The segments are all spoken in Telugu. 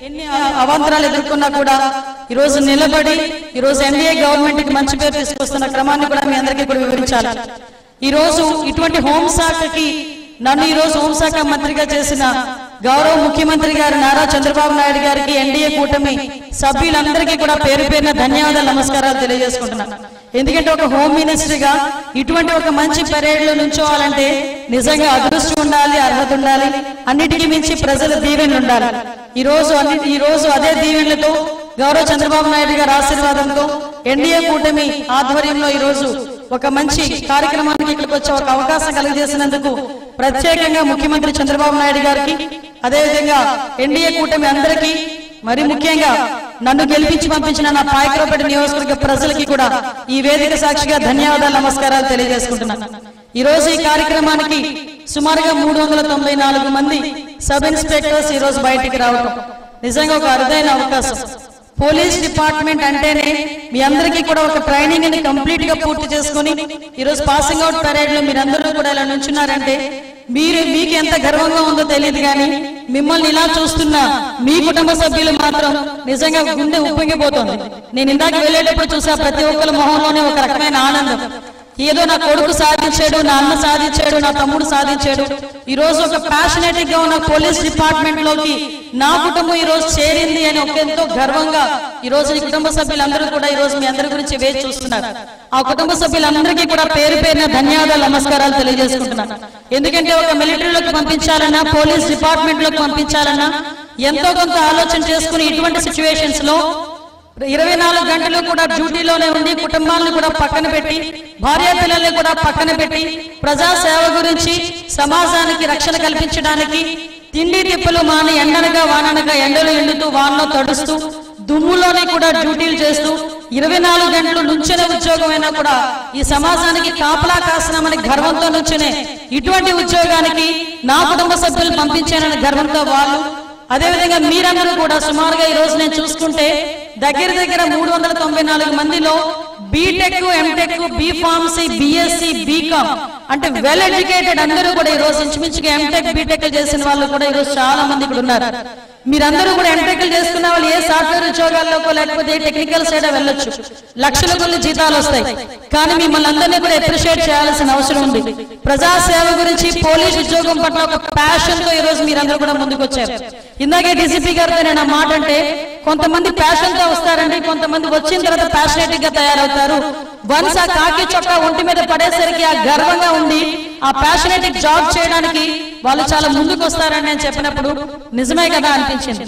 ఎన్ని అవాంతరాలు ఎదుర్కొన్నా కూడా ఈ రోజు నిలబడి ఈ రోజు ఎన్డీఏ గవర్నమెంట్ కి మంచి పేరు తీసుకొస్తున్న క్రమాన్ని కూడా మీ అందరికీ కూడా వివరించాలి. ఈ రోజు ఇటువంటి హోంశాఖకి నన్ను ఈ రోజు హోంశాఖ మంత్రిగా చేసిన గౌరవ ముఖ్యమంత్రి గారు నారా చంద్రబాబు నాయుడు గారికి ఎన్డీఏ కూటమి సభ్యులందరికీ కూడా పేరు పేరున ధన్యవాదాలు నమస్కారాలు తెలియజేసుకుంటున్నాను. ఎందుకంటే ఒక హోమ్ మినిస్టర్గా ఇటువంటి ఒక మంచి పరేడ్ లో నుంచోవాలంటే నిజంగా అదృష్టం ఉండాలి, అర్హత ఉండాలి, అన్నిటికీ మించి ప్రజల దీవెనలు ఉండాలి. ఈ రోజు అదే దీవెనలతో గౌరవ చంద్రబాబు నాయుడు గారి ఆశీర్వాదంతో ఎన్డీఏ కూటమి ఆధ్వర్యంలో ఈ రోజు ఒక మంచి కార్యక్రమానికి ఇక్కడికి వచ్చే ఒక అవకాశం కలిగజేసినందుకు ప్రత్యేకంగా ముఖ్యమంత్రి చంద్రబాబు నాయుడు గారికి, అదేవిధంగా ఎన్డీఏ కూటమి అందరికీ, మరి ముఖ్యంగా నన్ను గెలిపించి పంపించిన నా పాయకరావుపేట నియోజకవర్గ ప్రజలకి కూడా ఈ వేదిక సాక్షిగా ధన్యవాదాలు నమస్కారాలు తెలియజేసుకుంటున్నాను. ఈ రోజు ఈ కార్యక్రమానికి సుమారుగా 394 మంది సబ్ ఇన్స్పెక్టర్స్ ఈ రోజు బయటికి రావడం నిజంగా ఒక అరుదైన అవకాశం. పోలీస్ డిపార్ట్మెంట్ అంటేనే మీ అందరికీ కూడా ఒక ట్రైనింగ్ ని కంప్లీట్ గా పూర్తి చేసుకుని ఈ రోజు పాసింగ్ అవుట్ పరేడ్ లో మీరందరూ కూడా ఇలా నుంచున్నారంటే మీకు ఎంత గర్వంగా ఉందో తెలియదు, కానీ మిమ్మల్ని ఇలా చూస్తున్న మీ కుటుంబ సభ్యులు మాత్రం నిజంగా గుండె ఉప్పొంగిపోతుంది. నేను ఇందాక వెళ్ళేటప్పుడు చూసా ప్రతి ఒక్కరి మొహంలోనే ఒక రకమైన ఆనందం. ఏదో నా కొడుకు సాధించాడు, నా అన్న సాధించాడు, నా తమ్ముడు సాధించాడు. ఈ రోజు ఒక ప్యాషనేట్ గా ఉన్న పోలీస్ డిపార్ట్మెంట్ లోకి నా కుటుంబం ఈ రోజు చేరింది అని ఒక ఎంతో గర్వంగా ఈ రోజు ఈ కుటుంబ సభ్యులందరూ కూడా ఈ రోజు మీ అందరి గురించి వేచి చూస్తున్నారు. ఆ కుటుంబ సభ్యులందరికీ కూడా పేరు పేరున ధన్యవాదాలు నమస్కారాలు తెలియజేసుకుంటున్నాను. ఎందుకంటే ఒక మిలిటరీలోకి పంపించాలన్నా, పోలీస్ డిపార్ట్మెంట్ లోకి పంపించాలన్నా ఎంతో కొంత ఆలోచన చేసుకుని ఇటువంటి సిచ్యువేషన్స్ లో 24 గంటలు కూడా డ్యూటీలోనే ఉండి కుటుంబాలను కూడా పక్కన పెట్టి, భార్య పిల్లల్ని కూడా పక్కన పెట్టి ప్రజా సేవ గురించి సమాజానికి రక్షణ కల్పించడానికి తిండి తిప్పలు మాని ఎండనగా వాననగా ఎండలు ఎండుతూ వానలో తడుస్తూ దుమ్ములోనే కూడా డ్యూటీలు చేస్తూ 24 గంటలు నుంచనే ఉద్యోగమైనా కూడా ఈ సమాజానికి కాపలా కాసినామని గర్వంతో నుంచునే ఇటువంటి ఉద్యోగానికి నా కుటుంబ సభ్యులు పంపించానని గర్వంతో వాళ్ళు, అదేవిధంగా మీరందరూ కూడా సుమారుగా ఈ రోజు నేను చూసుకుంటే దగ్గర 394 మందిలో BTech, MTech, BPharmacy, BSc, BCom అంటే వెల్ ఎడ్యుకేటెడ్ అందరూ కూడా ఈ రోజు ఇంచుమించుగా ఎంటెక్, బీటెక్ చేసిన వాళ్ళు కూడా ఈ రోజు చాలా మంది ఇక్కడ ఉన్నారు. మీరందరూ కూడా ఎంటెక్ చేసుకున్న వాళ్ళు ఏ సాఫ్ట్వేర్ ఉద్యోగాల్లోకో లేకపోతే టెక్నికల్ సైడ్ వెళ్ళొచ్చు, లక్షల కొద్ది జీతాలు వస్తాయి. కానీ మిమ్మల్ని అందరినీ కూడా అప్రిషియేట్ చేయాల్సిన అవసరం ఉంది. ప్రజా సేవ గురించి, పోలీస్ ఉద్యోగం పట్ల ఒక ప్యాషన్ తో ఈ రోజు మీరందరూ కూడా ముందుకు వచ్చారు. ఇందాకే డీసీపీ గారితో నేను ఆ మాట అంటే, కొంతమంది ప్యాషన్ తో వస్తారండి, కొంతమంది వచ్చిన తర్వాత ప్యాషనేట్ గా తయారవుతారు. వన్స్ ఆ కాకి చొక్కా ఒంటి మీద పడేసరికి ఆ గర్వంగా ఉండి ఆ ప్యాషనేట్ జాబ్ చేయడానికి వాళ్ళు చాలా ముందుకు వస్తారని నేను చెప్పినప్పుడు నిజమే కదా అనిపించింది.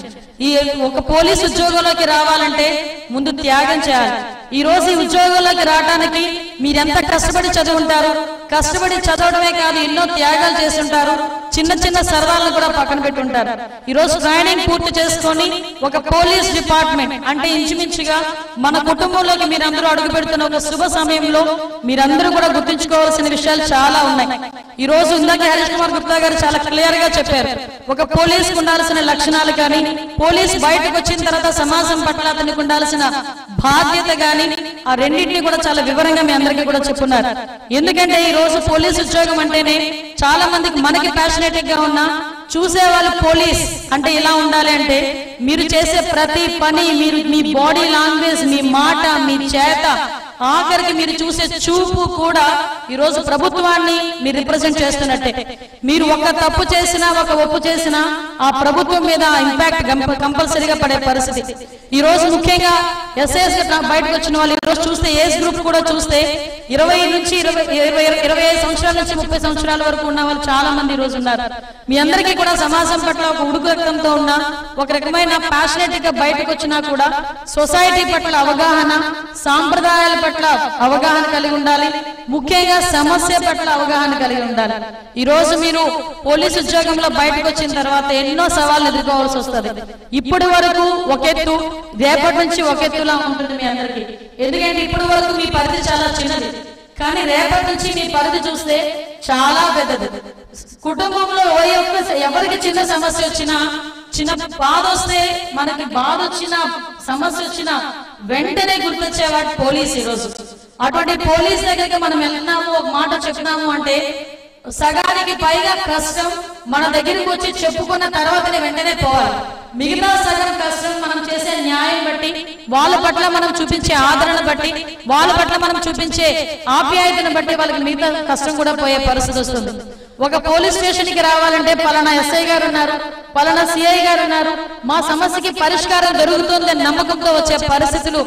ఈ ఒక పోలీస్ ఉద్యోగంలోకి రావాలంటే ముందు త్యాగం చేయాలి. ఈ రోజు ఈ ఉద్యోగంలోకి రావడానికి మీరెంత కష్టపడి చదువుంటారు, కష్టపడి చదవడమే కాదు ఎన్నో త్యాగాలు చేస్తుంటారు, చిన్న చిన్న సర్వాలను కూడా పక్కన పెట్టుంటారు. ఈ రోజు ట్రైనింగ్ పూర్తి చేసుకొని ఒక పోలీస్ డిపార్ట్మెంట్ అంటే ఇంచుమించుగా మన కుటుంబంలోకి మీరందరూ అడుగు పెడుతున్న ఒక శుభ సమయంలో మీరందరూ కూడా గుర్తుంచుకోవాల్సిన విషయాలు చాలా ఉన్నాయి. ఈ రోజు ఇందాక హరీష్ కుమార్ గుప్తా గారు చాలా క్లియర్ గా చెప్పారు. ఒక పోలీస్ ఉండాల్సిన లక్షణాలు కానీ, పోలీస్ బయటకు వచ్చిన తర్వాత సమాజం పట్ల అతనికి ఉండాల్సిన బాధ్యత కానీ, ఆ రెండింటినీ కూడా చాలా వివరంగా మీ అందరికీ కూడా చెప్పున్నారు. ఎందుకంటే ఈ రోజు పోలీస్ ఉద్యోగం అంటేనే చాలా మందికి మనకి ప్యాషనేట్ గా ఉన్నా చూసే వాళ్ళు పోలీస్ అంటే ఇలా ఉండాలి అంటే మీరు చేసే ప్రతి పని, మీరు మీ బాడీ లాంగ్వేజ్, మీ మాట, మీ చేత, ఆఖరికి మీరు చూసే చూపు కూడా ఈ రోజు ప్రభుత్వాన్ని మీరు రిప్రజెంట్ చేస్తున్నట్టే. మీరు ఒక తప్పు చేసినా, ఒక ఒప్పు చేసినా ఆ ప్రభుత్వం మీద ఇంపాక్ట్ కంపల్సరీగా పడే పరిస్థితి. ఈ రోజు ముఖ్యంగా ఎస్ఐఎస్ బయటకు వచ్చిన వాళ్ళు ఈ రోజు చూస్తే ఏజ్ గ్రూప్ కూడా చూస్తే 20 నుంచి 25 సంవత్సరాల నుంచి 30 సంవత్సరాల వరకు ఉన్న వాళ్ళు చాలా మంది ఈ రోజు ఉన్నారు. మీ అందరికీ కూడా సమాజం పట్ల ఒక ఉడుకు రక్తంతో ఉన్న ఒక రకమైన ప్యాషనేట్ గా బయటకు వచ్చినా కూడా సొసైటీ పట్ల అవగాహన, సాంప్రదాయాల పట్ల అవగాహన కలిగి ఉండాలి, ముఖ్యంగా సమస్య పట్ల అవగాహన కలిగి ఉండాలి. ఈ రోజు మీరు పోలీసు ఉద్యోగంలో బయటకు వచ్చిన తర్వాత ఎన్నో సవాళ్ళు ఎదుర్కోవాల్సి వస్తుంది. ఇప్పటి వరకు ఒక ఎత్తు, రేపటి నుంచి ఒక ఎత్తులా ఉంటుంది మీ అందరికీ. ఎందుకంటే ఇప్పటి వరకు మీ పరిధి చాలా చిన్నది, కానీ రేపటి నుంచి మీ పరిధి చూస్తే చాలా పెద్దది. కుటుంబంలో ఎవరికి చిన్న సమస్య వచ్చినా, చిన్న బాధ వస్తే, మనకి బాధ వచ్చిన సమస్య వచ్చినా వెంటనే గుర్తొచ్చేవాడు పోలీస్. ఈ రోజు అటువంటి పోలీస్ దగ్గరికి మనం వెళ్తున్నాము, ఒక మాట చెప్తున్నాము అంటే సగానికి పైగా కష్టం మన దగ్గరికి వచ్చి చెప్పుకున్న తర్వాతనే వెంటనే పోవాలి. మిగతా సగం చేసే న్యాయం బట్టి, వాళ్ళ పట్ల మనం చూపించే ఆదరణ బట్టి, వాళ్ళ పట్ల మనం చూపించే ఆప్యాయతను బట్టి వాళ్ళకి మిగతా కష్టం కూడా పోయే పరిస్థితి వస్తుంది. ఒక పోలీస్ స్టేషన్ కి రావాలంటే పలానా ఎస్ఐ గారు ఉన్నారు, పలానా సిఐ గారు ఉన్నారు, మా సమస్యకి పరిష్కారం దొరుకుతుందని నమ్మకంతో వచ్చే పరిస్థితులు